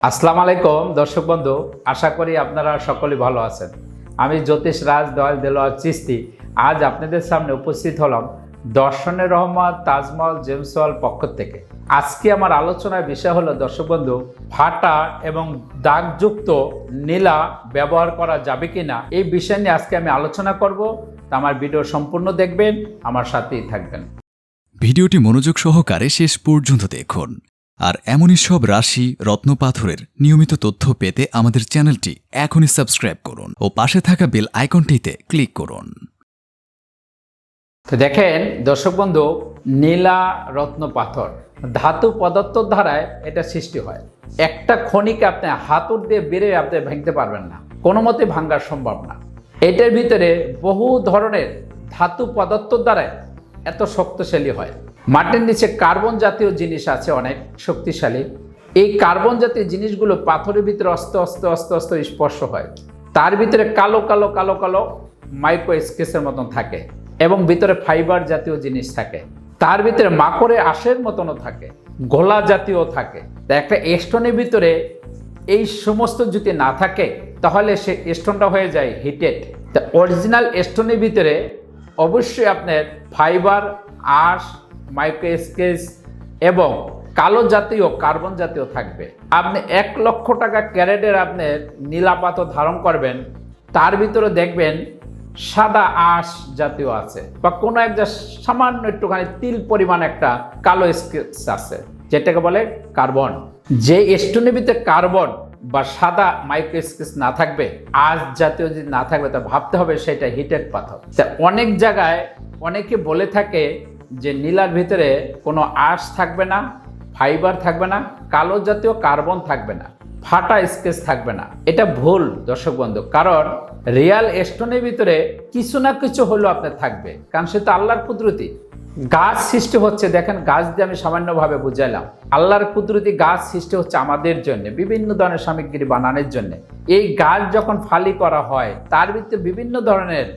আসসালামু আলাইকুম দর্শক বন্ধু, আশা করি আপনারা সকলেই ভালো আছেন। আমি জ্যোতিষ রাজ দয়াল দেলোয়ার চিস্তি আজ আপনাদের সামনে উপস্থিত হলাম দর্শনের রহমত তাজমহল জেমস ওয়ার্ল্ড পক্ষ থেকে। আজকে আমার আলোচনার বিষয় হলো দর্শক বন্ধু, ফাটা এবং দাগযুক্ত নীলা ব্যবহার করা যাবে কিনা এই বিষয় নিয়ে আজকে আমি আলোচনা করব। তা আমার ভিডিও সম্পূর্ণ দেখবেন, আমার সাথেই থাকবেন। ভিডিওটি মনোযোগ সহকারে শেষ পর্যন্ত দেখুন। আর এমনই সব রাশি রত্নপাথরের নিয়মিত তথ্য পেতে আমাদের চ্যানেলটি এখনই সাবস্ক্রাইব করুন ও পাশে থাকা বেল আইকনটিতে ক্লিক করুন। তো দেখেন দর্শক বন্ধু, নীলা রত্ন পাথর ধাতু পদার্থ দ্বারায় এটা সৃষ্টি হয়। একটা খনিকে আপনি হাতুড় দিয়ে বেড়ে আপনি ভাঙতে পারবেন না, কোনো মতে ভাঙা সম্ভব না। এটার ভিতরে বহু ধরনের ধাতু পদার্থ দ্বারায় এত শক্তিশালী হয়। মাটির নিচে কার্বন জাতীয় জিনিস আছে অনেক শক্তিশালী। এই কার্বন জাতীয় জিনিসগুলো পাথরের ভিতরে আস্তে আস্তে আস্তে আস্তে স্পর্শ হয়। তার ভিতরে কালো কালো কালো কালো মাইক্রো স্কেচের মতন থাকে এবং ভিতরে ফাইবার জাতীয় জিনিস থাকে। তার ভিতরে মাকড়ে আঁশের মতনও থাকে, গোলা জাতীয় থাকে। তা একটা স্টোনের ভিতরে এই সমস্ত যদি না থাকে তাহলে সে স্টোনটা হয়ে যায় হিটেড। তা অরিজিনাল স্টোনের ভিতরে অবশ্যই আপনার ফাইবার, আঁশ, মাইক্রো স্কেচ এবং কালো জাতীয় কার্বন জাতীয় থাকবে। আপনি 1 লক্ষ টাকা ক্যারেটের আপনার নীলা পাথর ধারণ করবেন, তার ভিতরে দেখবেন সাদা আঁশ জাতীয় আছে বা কোনো একটা সামান্য একটুখানি তিল পরিমাণ একটা কালো স্কেচ আছে, যেটাকে বলে কার্বন। যে স্টোনের ভিতরে কার্বন বা সাদা মাইক্রো স্কেচ না থাকবে, আঁশ জাতীয় যদি না থাকবে, তা ভাবতে হবে সেটা হিটেড পাথর। অনেক জায়গায় অনেকে বলে থাকে যে নীলার ভিতরে কোনো আঁশ থাকবে না, ফাইবার থাকবে না, কালো জাতীয় কার্বন থাকবে না, ফাটা স্কেচ থাকবে না। এটা ভুল দর্শক বন্ধু, কারণ রিয়াল স্টোনের ভিতরে কিছু না কিছু হলেও আপনার থাকবে, কারণ সে তো আল্লাহর কুদরতি। গাছ সৃষ্টি হচ্ছে, দেখেন গাছ দিয়ে আমি সামান্যভাবে বুঝাইলাম। আল্লাহর কুদরতি গাছ সৃষ্টি হচ্ছে আমাদের জন্য, বিভিন্ন ধরনের সামগ্রী বানানোর জন্য। এই গাছ যখন ফালি করা হয় তার ভিতরে বিভিন্ন ধরনের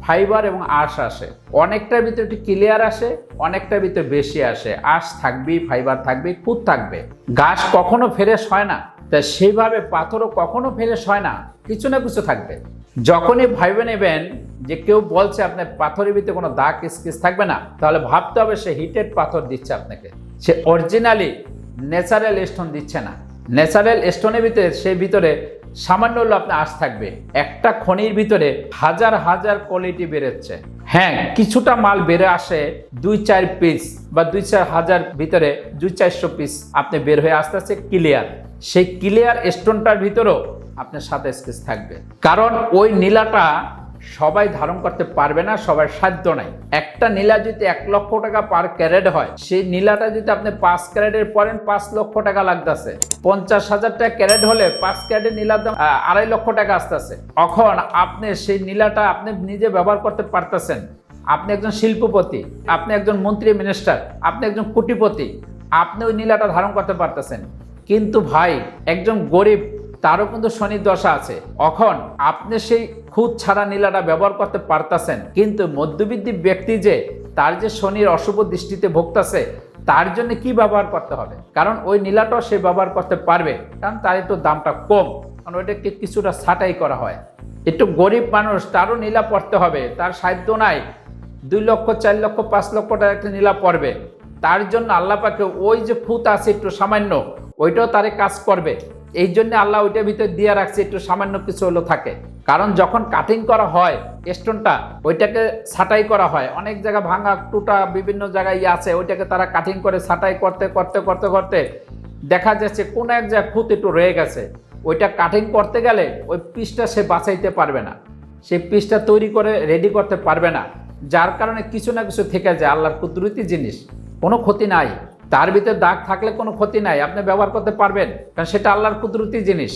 ফাইবার এবং আঁশ আসে। অনেকটার ভিতরে একটু ক্লিয়ার আসে, অনেকটার ভিতরে বেশি আসে। আঁশ থাকবেই, ফাইবার থাকবে, খুদ থাকবে। গাছ কখনো ফ্রেশ হয় না, তা সেইভাবে পাথরও কখনো ফ্রেশ হয় না, কিছু না কিছু থাকবে। যখনই ভাইবে নেবেন যে কেউ বলছে আপনার পাথরের ভিতরে কোনো দাগ স্কেচ থাকবে না, তাহলে ভাবতে হবে সে হিটেড পাথর দিচ্ছে আপনাকে, সে অরিজিনালি ন্যাচারাল স্টোন দিচ্ছে না। ন্যাচারাল স্টোনের ভিতরে সেই ভিতরে সামান্য হলো আপনার আঁশ থাকবে। একটা খনির ভিতরে হাজার হাজার কোয়ালিটি বেরোচ্ছে। হ্যাঁ, কিছুটা মাল বেরো আসে 2-4 পিস বা 2-4 হাজার ভিতরে 200-400 পিস আপনি বের হয়ে আসতে আসতে ক্লিয়ার। সেই ক্লিয়ার স্টোনটার ভিতরেও আপনার সাদা স্কেচ থাকবে, কারণ ওই নীলাটা সবাই ধারণ করতে পারবে না, সবার সাধ্য নাই। একটা নীলা যদি 1 লক্ষ টাকা পার ক্যারেট হয়, সেই নীলাটা যদি আপনি 5 ক্যারেটের পরেন 5 লক্ষ টাকা লাগতেছে। 50,000 টাকা ক্যারেট হলে 5 ক্যারেটের নীলার দাম 2.5 লক্ষ টাকা আসতেছে। এখন আপনি সেই নীলাটা আপনি নিজে ব্যবহার করতে পারতেছেন। আপনি একজন শিল্পপতি, আপনি একজন মন্ত্রী মিনিস্টার, আপনি একজন কোটিপতি, আপনি ওই নীলাটা ধারণ করতে পারতেছেন। কিন্তু ভাই একজন গরিব, তারও কিন্তু শনির দশা আছে। এখন আপনি সেই খুদ ছাড়া নীলাটা ব্যবহার করতে পারতেছেন, কিন্তু মধ্যবিত্ত ব্যক্তি যে তার যে শনির অশুভ দৃষ্টিতে ভুগতেছে, তার জন্য কি ব্যবহার করতে হবে? কারণ ওই নীলাটাও সে ব্যবহার করতে পারবে, কারণ তার একটু দামটা কম, কারণ ওইটাকে কিছুটা ছাঁটাই করা হয়। একটু গরিব মানুষ, তারও নীলা পড়তে হবে, তার সাধ্য নাই 2 লক্ষ 4 লক্ষ 5 লক্ষ টাকা একটা নীলা পড়বে। তার জন্য আল্লাহ পাকে ওই যে খুঁত আছে একটু সামান্য, ওইটাও তারে কাজ করবে। এই জন্য আল্লাহ ওইটার ভিতরে দিয়ে রাখছে একটু সামান্য কিছু হলো থাকে। কারণ যখন কাটিং করা হয় স্টোনটা, ওইটাকে ছাঁটাই করা হয়। অনেক জায়গায় ভাঙা টুটা বিভিন্ন জায়গায় আছে, ওইটাকে তারা কাটিং করে ছাঁটাই করতে করতে করতে করতে দেখা যাচ্ছে কোনো এক জায়গায় খুঁত একটু রয়ে গেছে। ওইটা কাটিং করতে গেলে ওই পিসটা সে বাঁচাইতে পারবে না, সেই পিসটা তৈরি করে রেডি করতে পারবে না। যার কারণে কিছু না কিছু থেকে যায়। আল্লাহর কুদরতি জিনিস, কোনো ক্ষতি নাই। তার ভিতরে দাগ থাকলে কোনো ক্ষতি নাই, আপনি ব্যবহার করতে পারবেন, কারণ সেটা আল্লাহর কুদরতি জিনিস,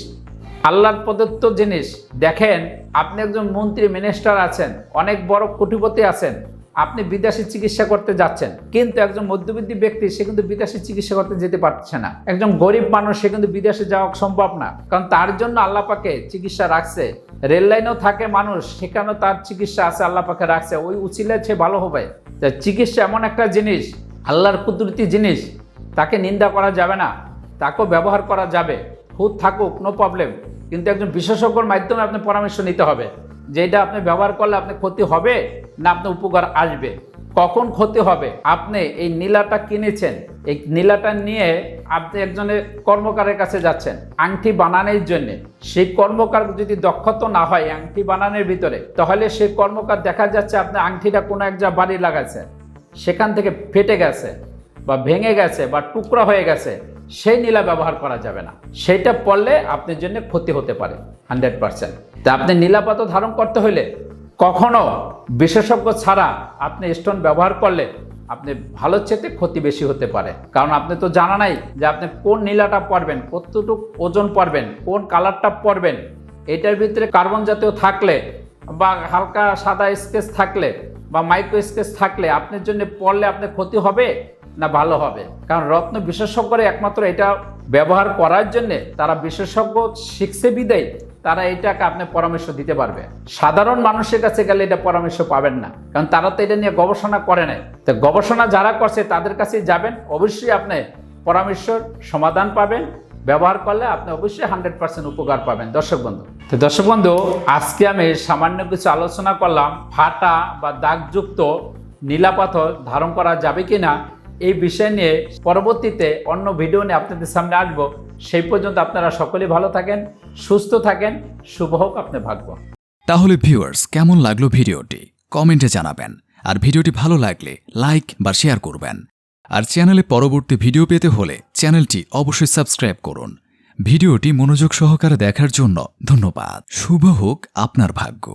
আল্লাহর প্রদত্ত জিনিস। দেখেন আপনি একজন মন্ত্রী মিনিস্টার আছেন, অনেক বড় কোটিপতি আছেন, আপনি বিদেশে চিকিৎসা করতে যাচ্ছেন, কিন্তু একজন মধ্যবিত্ত ব্যক্তি সে কিন্তু বিদেশে চিকিৎসা করতে যেতে পারছে না। একজন গরিব মানুষ সে কিন্তু বিদেশে যাওয়া সম্ভব না, কারণ তার জন্য আল্লাহ পাকে চিকিৎসা রাখছে। রেল লাইনেও থাকে মানুষ, সেখানেও তার চিকিৎসা আছে, আল্লাহ পাকে রাখছে, ওই উচিলায় সে ভালো হবে। চিকিৎসা এমন একটা জিনিস, আল্লাহর কুদরতি জিনিস, তাকে নিন্দা করা যাবে না, তাকেও ব্যবহার করা যাবে। খুঁত থাকুক, নো প্রবলেম, কিন্তু একজন বিশেষজ্ঞর মাধ্যমে আপনি পরামর্শ নিতে হবে যে এটা আপনি ব্যবহার করলে আপনি ক্ষতি হবে না আপনার উপকার আসবে। কখন ক্ষতি হবে? আপনি এই নীলাটা কিনেছেন, এই নীলাটা নিয়ে আপনি একজনের কর্মকারের কাছে যাচ্ছেন আংটি বানানোর জন্য। সেই কর্মকার যদি দক্ষতা না হয় আংটি বানানোর ভিতরে, তাহলে সেই কর্মকার দেখা যাচ্ছে আপনি আংটিটা কোনো এক জায়গায় বাড়ি লাগাচ্ছেন, সেখান থেকে ফেটে গেছে বা ভেঙে গেছে বা টুকরা হয়ে গেছে, সেই নীলা ব্যবহার করা যাবে না। সেটা পড়লে আপনার জন্য ক্ষতি হতে পারে 100%। তা আপনি নীলা পাথর ধারণ করতে হলে কখনো বিশেষজ্ঞ ছাড়া আপনি স্টোন ব্যবহার করলে আপনি ভালো চেতে ক্ষতি বেশি হতে পারে। কারণ আপনি তো জানা নাই যে আপনি কোন নীলাটা পরবেন, কতটুকু ওজন পরবেন, কোন কালারটা পরবেন। এটার ভিতরে কার্বন জাতীয় থাকলে বা হালকা সাদা স্কেচ থাকলে বা মাইক্রো স্কেচ থাকলে আপনার জন্য পড়লে আপনার ক্ষতি হবে না ভালো হবে। কারণ রত্ন বিশেষজ্ঞরা একমাত্র এটা ব্যবহার করার জন্যে, তারা বিশেষজ্ঞ শিখছে বিদায় তারা এটাকে আপনি পরামর্শ দিতে পারবে। সাধারণ মানুষের কাছে গেলে এটা পরামর্শ পাবেন না, কারণ তারা তো এটা নিয়ে গবেষণা করে নাই। তো গবেষণা যারা করছে তাদের কাছে যাবেন, অবশ্যই আপনি পরামর্শের সমাধান পাবেন। ব্যবহার করলে আপনি অবশ্যই 100% উপকার পাবেন। দর্শক বন্ধু, তো দর্শক বন্ধু, আজকে আমি সামান্য কিছু আলোচনা করলাম ফাটা বা দাগযুক্ত নীলা পাথর ধারণ করা যাবে কিনা এই বিষয় নিয়ে। পরবর্তীতে অন্য ভিডিও নিয়ে আপনাদের সামনে আসবো। সেই পর্যন্ত আপনারা সকলেই ভালো থাকেন, সুস্থ থাকেন, শুভ হোক আপনার ভাগ্য। তাহলে ভিউয়ার্স, কেমন লাগলো ভিডিওটি কমেন্টে জানাবেন। আর ভিডিওটি ভালো লাগলে লাইক বা শেয়ার করবেন। আর চ্যানেলে পরবর্তী ভিডিও পেতে হলে চ্যানেলটি অবশ্যই সাবস্ক্রাইব করুন। ভিডিওটি মনোযোগ সহকারে দেখার জন্য ধন্যবাদ। শুভ হোক আপনার ভাগ্য।